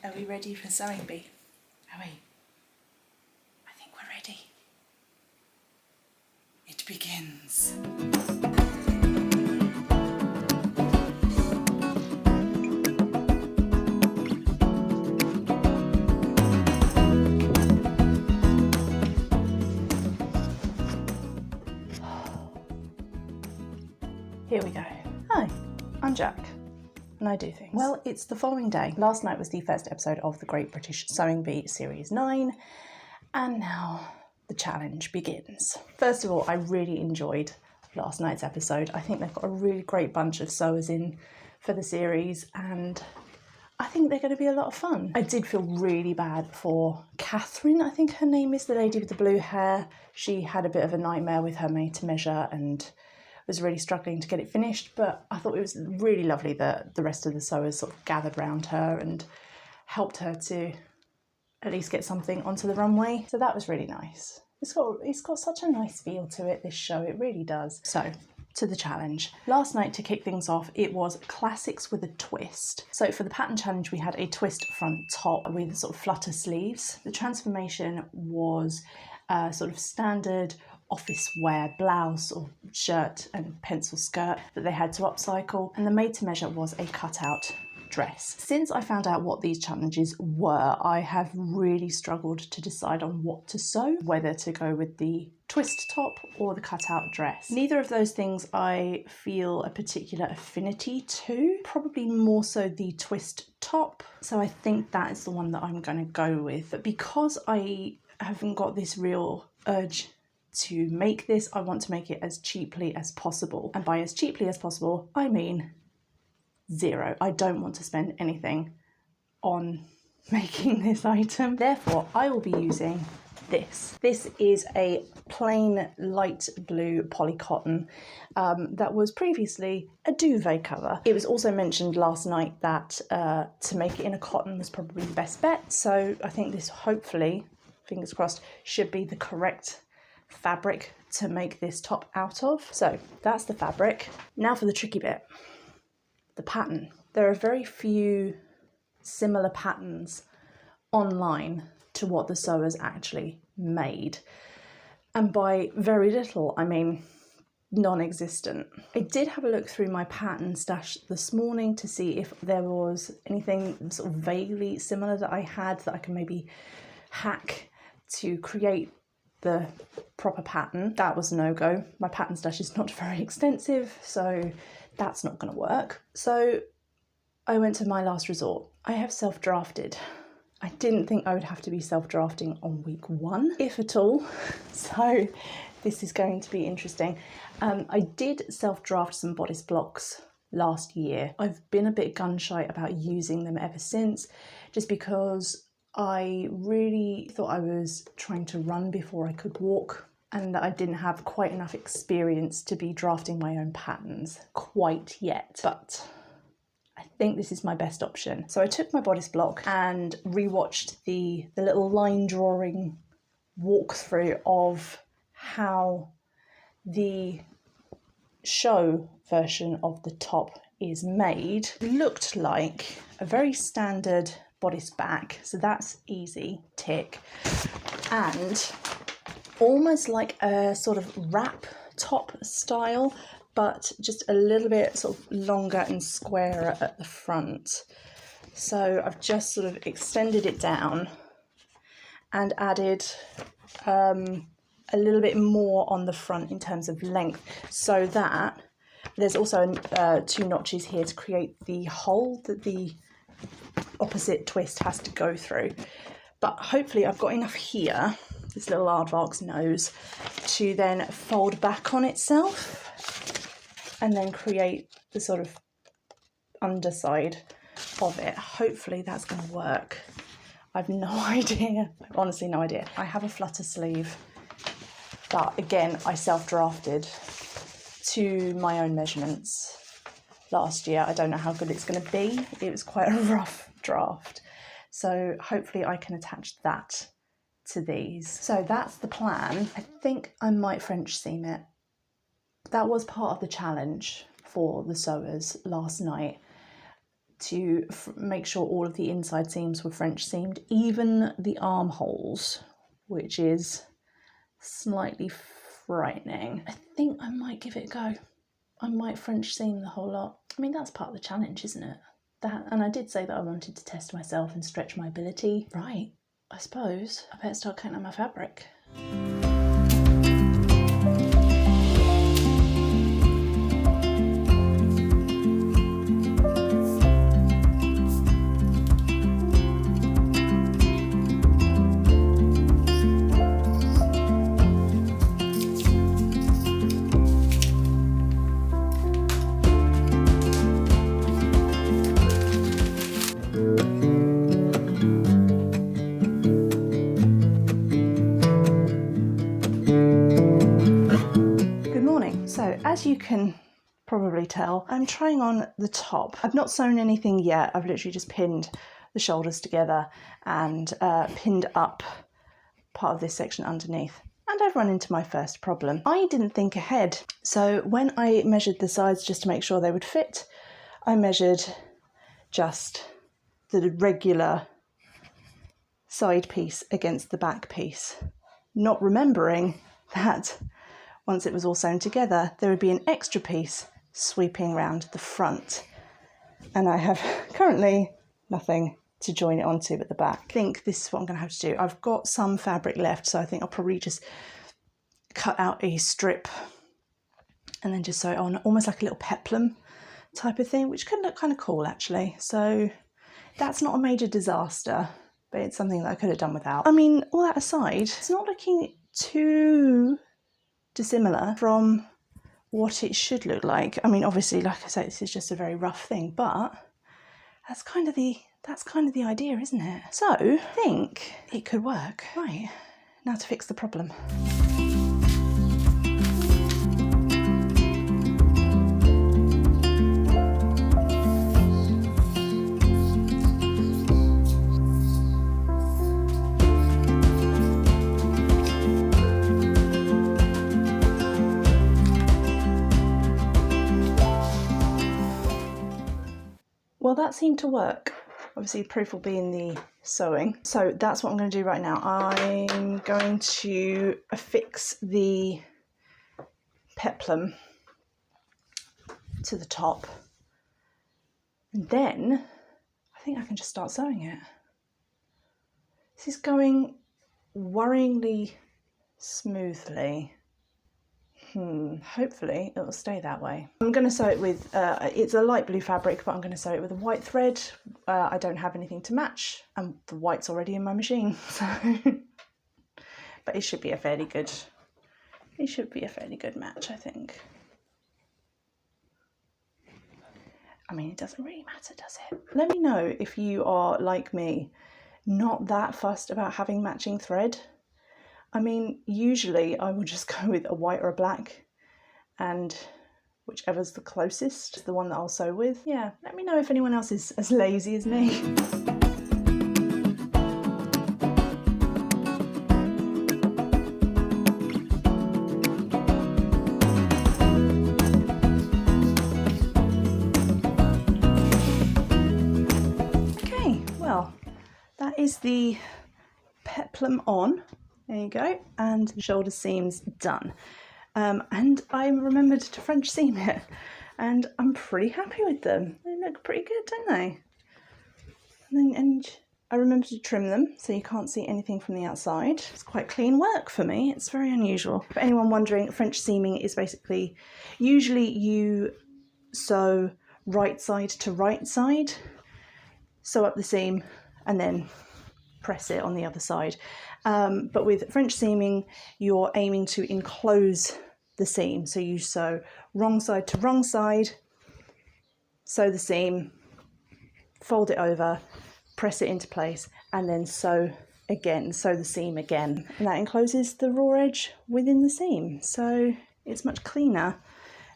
Are we ready for Sewing Bee? Are we? I think we're ready. It begins. Here we go. Hi, I'm Jack, and I do things. Well, it's the following day. Last night was the first episode of the Great British Sewing Bee Series 9, and now the challenge begins. First of all, I really enjoyed last night's episode. I think they've got a really great bunch of sewers in for the series, and I think they're going to be a lot of fun. I did feel really bad for Catherine, I think her name is, the lady with the blue hair. She had a bit of a nightmare with her made to measure and was really struggling to get it finished, but I thought it was really lovely that the rest of the sewers sort of gathered around her and helped her to at least get something onto the runway. So that was really nice. It's got such a nice feel to it, this show, it really does. So, to the challenge. Last night, to kick things off, it was classics with a twist. So for the pattern challenge, we had a twist front top with sort of flutter sleeves. The transformation was sort of standard office wear blouse or shirt and pencil skirt that they had to upcycle, and the made to measure was a cutout dress. Since I found out what these challenges were, I have really struggled to decide on what to sew, whether to go with the twist top or the cutout dress. Neither of those things I feel a particular affinity to, probably more so the twist top, so I think that is the one that I'm going to go with. But because I haven't got this real urge to make this, I want to make it as cheaply as possible, and by as cheaply as possible I mean zero. I don't want to spend anything on making this item. Therefore, I will be using this. This is a plain light blue polycotton that was previously a duvet cover. It was also mentioned last night that to make it in a cotton was probably the best bet. So I think this, hopefully, fingers crossed, should be the correct fabric to make this top out of. So that's the fabric. Now for the tricky bit. The pattern. There are very few similar patterns online to what the sewers actually made, and by very little I mean non-existent. I did have a look through my pattern stash this morning to see if there was anything sort of vaguely similar that I had that I can maybe hack to create the proper pattern. That was a no-go. My pattern stash is not very extensive, so that's not going to work. So I went to my last resort. I have self-drafted. I didn't think I would have to be self-drafting on week 1, if at all. So this is going to be interesting. I did self-draft some bodice blocks last year. I've been a bit gun-shy about using them ever since, just because I really thought I was trying to run before I could walk, and that I didn't have quite enough experience to be drafting my own patterns quite yet. But I think this is my best option. So I took my bodice block and rewatched the little line drawing walkthrough of how the show version of the top is made. It looked like a very standard bodice back, so that's easy, tick, and almost like a sort of wrap top style, but just a little bit sort of longer and squarer at the front. So I've just sort of extended it down and added a little bit more on the front in terms of length, so that there's also 2 notches here to create the hole that the opposite twist has to go through. But hopefully I've got enough here, this little aardvark's nose, to then fold back on itself and then create the sort of underside of it. Hopefully that's going to work. I've no idea. I've honestly no idea. I have a flutter sleeve, but again, I self-drafted to my own measurements last year. I don't know how good it's going to be. It was quite a rough draft. So hopefully I can attach that to these. So that's the plan. I think I might French seam it. That was part of the challenge for the sewers last night. to make sure all of the inside seams were French seamed, even the armholes, which is slightly frightening. I think I might give it a go. I might French seam the whole lot. I mean, that's part of the challenge, isn't it? And I did say that I wanted to test myself and stretch my ability. Right, I suppose I better start cutting out my fabric. So as you can probably tell, I'm trying on the top. I've not sewn anything yet. I've literally just pinned the shoulders together and pinned up part of this section underneath. And I've run into my first problem. I didn't think ahead. So when I measured the sides just to make sure they would fit, I measured just the regular side piece against the back piece, not remembering that once it was all sewn together, there would be an extra piece sweeping around the front. And I have currently nothing to join it onto at the back. I think this is what I'm going to have to do. I've got some fabric left, so I think I'll probably just cut out a strip and then just sew it on, almost like a little peplum type of thing, which could look kind of cool actually. So that's not a major disaster, but it's something that I could have done without. I mean, all that aside, it's not looking too dissimilar from what it should look like. I mean, obviously, like I say, this is just a very rough thing, but that's kind of the idea, isn't it? So I think it could work. Right, now to fix the problem. Well, that seemed to work. Obviously, proof will be in the sewing. So that's what I'm going to do right now. I'm going to affix the peplum to the top. And then I think I can just start sewing it. This is going worryingly smoothly. Hopefully it will stay that way. I'm going to sew it with, it's a light blue fabric, but I'm going to sew it with a white thread. I don't have anything to match, and the white's already in my machine, so but it should be a fairly good match, I think. I mean, it doesn't really matter, does it? Let me know if you are like me, not that fussed about having matching thread. I mean, usually I would just go with a white or a black, and whichever's the closest is the one that I'll sew with. Yeah, let me know if anyone else is as lazy as me. Okay, well, that is the peplum on. There you go, and the shoulder seams done. And I remembered to French seam it, and I'm pretty happy with them. They look pretty good, don't they? And I remembered to trim them so you can't see anything from the outside. It's quite clean work for me. It's very unusual. For anyone wondering, French seaming is basically, usually you sew right side to right side, sew up the seam, and then press it on the other side. But with French seaming, you're aiming to enclose the seam. So you sew wrong side to wrong side, sew the seam, fold it over, press it into place, and then sew again, sew the seam again. And that encloses the raw edge within the seam. So it's much cleaner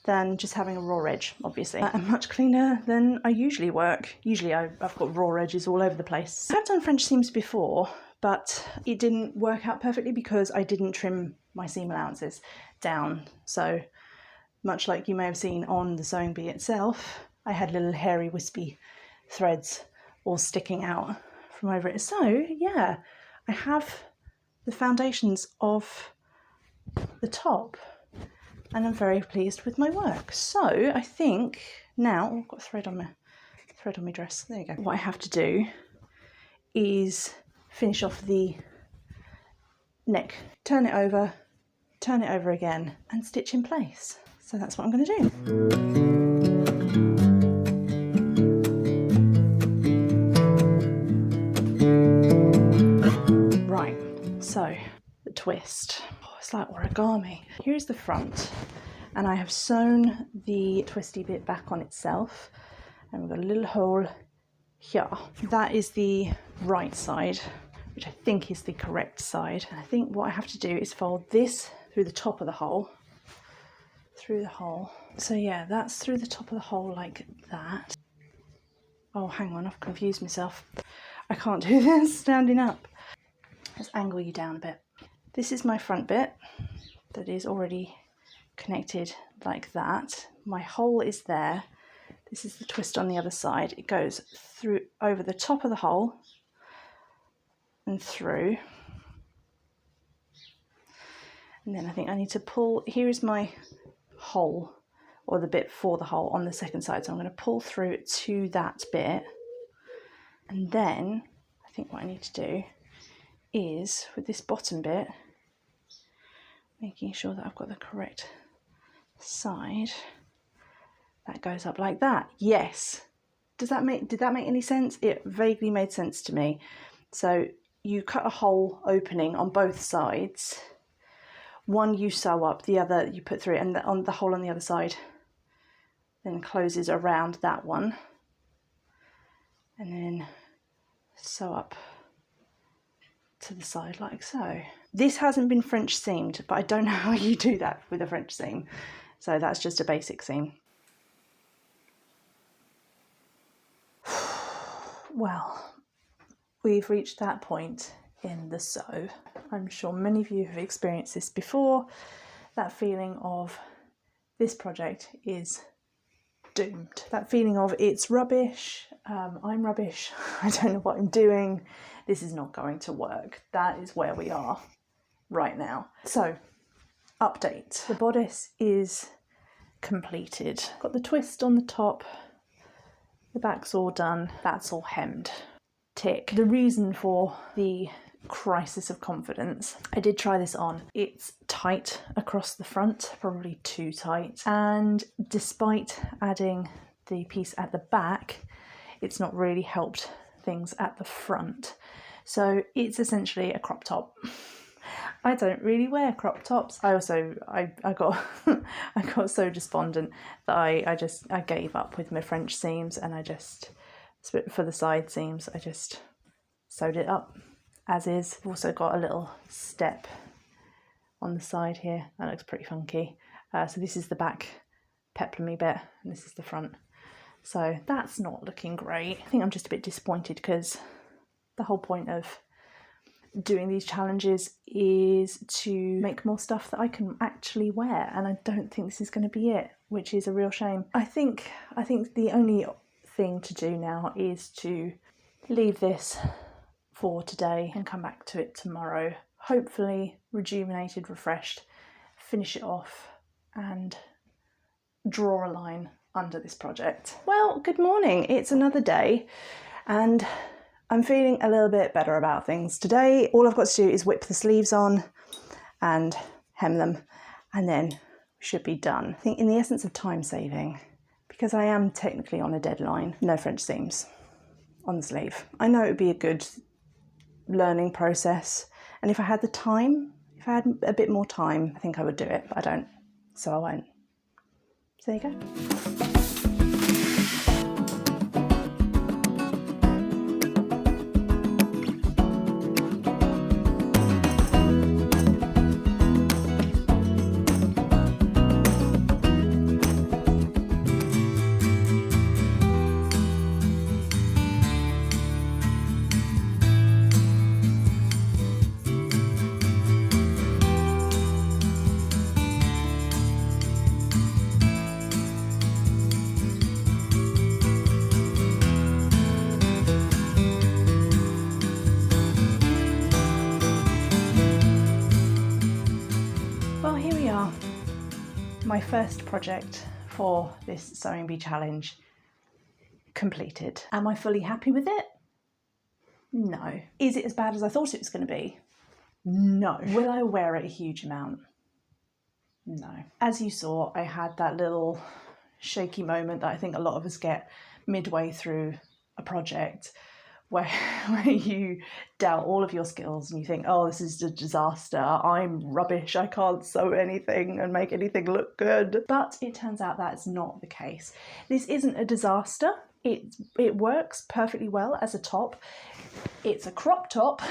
than just having a raw edge, obviously, and much cleaner than I usually work. Usually I've got raw edges all over the place. I've done French seams before, but it didn't work out perfectly because I didn't trim my seam allowances down. So much like you may have seen on the sewing bee itself, I had little hairy wispy threads all sticking out from over it. So yeah, I have the foundations of the top and I'm very pleased with my work. So I think now, I've got thread on my dress, there you go. What I have to do is finish off the neck, turn it over again and stitch in place. So that's what I'm going to do. Right, so the twist. Oh, it's like origami. Here's the front, and I have sewn the twisty bit back on itself, and we've got a little hole here. That is the right side, which I think is the correct side. And I think what I have to do is fold this through the top of the hole, So yeah, that's through the top of the hole like that. Oh, hang on, I've confused myself. I can't do this standing up. Let's angle you down a bit. This is my front bit that is already connected like that. My hole is there. This is the twist on the other side. It goes through over the top of the hole and through. And then I think I need to pull, here is my hole, or the bit for the hole on the second side. So I'm going to pull through to that bit. And then I think what I need to do is, with this bottom bit, making sure that I've got the correct side. That goes up like that. Yes. Did that make any sense? It vaguely made sense to me. So you cut a hole opening on both sides. One you sew up, the other you put through, and on the hole on the other side then closes around that one. And then sew up to the side like so. This hasn't been French seamed, but I don't know how you do that with a French seam. So that's just a basic seam. Well, we've reached that point in the sew. I'm sure many of you have experienced this before, that feeling of this project is doomed. That feeling of it's rubbish, I'm rubbish, I don't know what I'm doing, this is not going to work. That is where we are right now. So, update. The bodice is completed. Got the twist on the top, the back's all done, that's all hemmed. Tick. The reason for the crisis of confidence, I did try this on. It's tight across the front, probably too tight, and despite adding the piece at the back, it's not really helped things at the front. So it's essentially a crop top. I don't really wear crop tops. I got I got so despondent that I gave up with my French seams, and I just, for the side seams, I just sewed it up as is. I've also got a little step on the side here. That looks pretty funky. So this is the back peplumy bit, and this is the front. So that's not looking great. I think I'm just a bit disappointed because the whole point of doing these challenges is to make more stuff that I can actually wear, and I don't think this is going to be it, which is a real shame. I think the only thing to do now is to leave this for today and come back to it tomorrow, hopefully rejuvenated, refreshed, finish it off and draw a line under this project. Well, good morning, it's another day and I'm feeling a little bit better about things. Today, all I've got to do is whip the sleeves on and hem them, and then we should be done. I think in the essence of time saving, because I am technically on a deadline, no French seams on the sleeve. I know it would be a good learning process, and if I had the time, if I had a bit more time, I think I would do it, but I don't, so I won't. So there you go. My first project for this Sewing Bee challenge completed. Am I fully happy with it? No. Is it as bad as I thought it was going to be? No. Will I wear it a huge amount? No. As you saw, I had that little shaky moment that I think a lot of us get midway through a project where you doubt all of your skills and you think, oh, this is a disaster, I'm rubbish, I can't sew anything and make anything look good. But it turns out that's not the case. This isn't a disaster. It works perfectly well as a top. It's a crop top,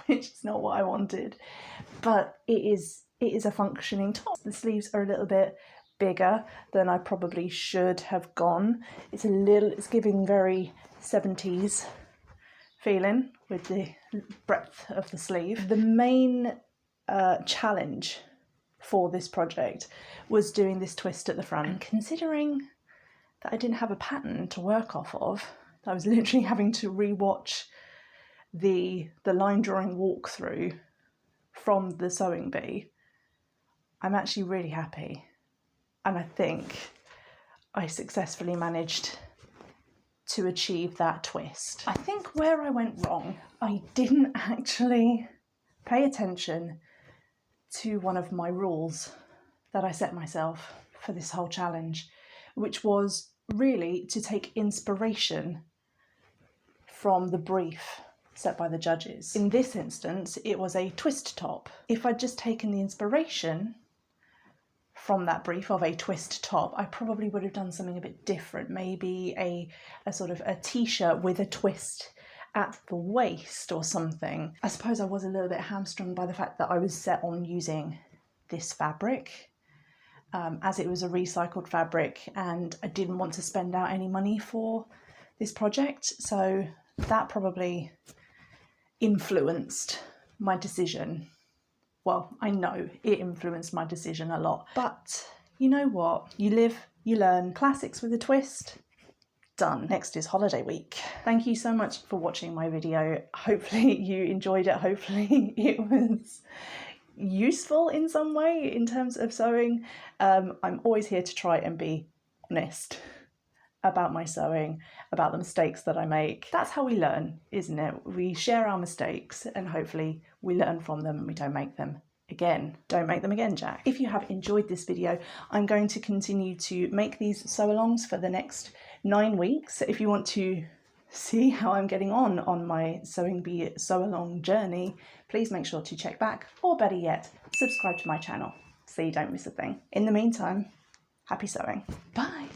which is not what I wanted, but it is a functioning top. The sleeves are a little bit bigger than I probably should have gone. It's giving very 70s feeling with the breadth of the sleeve. The main challenge for this project was doing this twist at the front. And considering that I didn't have a pattern to work off of, I was literally having to re-watch the line drawing walkthrough from the Sewing Bee. I'm actually really happy, and I think I successfully managed to achieve that twist. I think where I went wrong, I didn't actually pay attention to one of my rules that I set myself for this whole challenge, which was really to take inspiration from the brief set by the judges. In this instance, it was a twist top. If I'd just taken the inspiration from that brief of a twist top, I probably would have done something a bit different. Maybe a sort of a t-shirt with a twist at the waist or something. I suppose I was a little bit hamstrung by the fact that I was set on using this fabric, as it was a recycled fabric and I didn't want to spend out any money for this project. So that probably influenced my decision. Well, I know it influenced my decision a lot, but you know what? You live, you learn. Classics with a twist, done. Next is holiday week. Thank you so much for watching my video. Hopefully you enjoyed it. Hopefully it was useful in some way in terms of sewing. I'm always here to try and be honest about my sewing, about the mistakes that I make. That's how we learn, isn't it? We share our mistakes and hopefully we learn from them and we don't make them again. Don't make them again, Jack. If you have enjoyed this video, I'm going to continue to make these sew-alongs for the next 9 weeks. If you want to see how I'm getting on my Sewing Bee sew-along journey, please make sure to check back, or better yet, subscribe to my channel so you don't miss a thing. In the meantime, happy sewing. Bye.